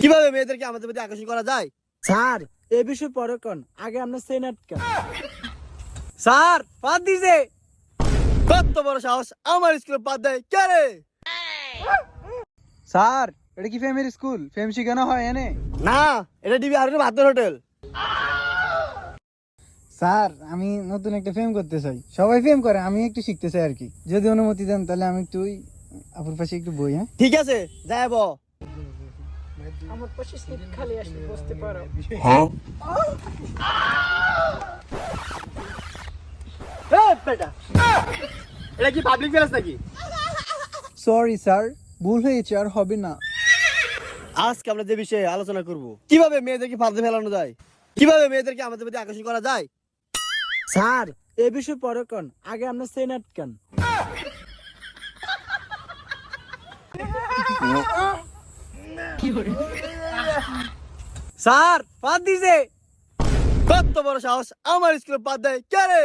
কিভাবে মেয়েদেরকে আমাদের প্রতি আকর্ষণ করা যায়? স্যার এই বিষয় পরে কোন, আগে আমরা সেনাট কেন। স্যার বাদ দিছে। কত বড় সাহস আমার স্কুলে বাদ দেয় কে রে? স্যার এটা কি ফেমের স্কুল? ফেম শিখানো হয় এনে? না, এটা ডিবি আর ভাতের হোটেল। স্যার আমি নতুন একটা ফেম করতে চাই। সবাই ফেম করে, আমি একটু শিখতে চাই আর কি। যদি অনুমতি দেন তাহলে আমি একটু ওই আপুর পাশে একটু বই। হ্যাঁ ঠিক আছে, যাইব। আমার পাশে সিট খালি আসলে বসতে পারো। এটা কি পাবলিক প্লেস নাকি? সরি স্যার, ভুল হয়েছে, আর হবে না। আজকে আমরা যে বিষয়ে আলোচনা করব, কিভাবে মেয়েদেরকে ফাঁদে ফেলানো যায়, কিভাবে মেয়েদেরকে আমাদের প্রতি আকর্ষণ করা যায়। স্যার এই বিষয় পরে কোন, আগে আমরা সেনাট কেন। স্যার বাদ দিছে। কত বড় সাহস আমার স্কুলে বাদ দেয় কে রে?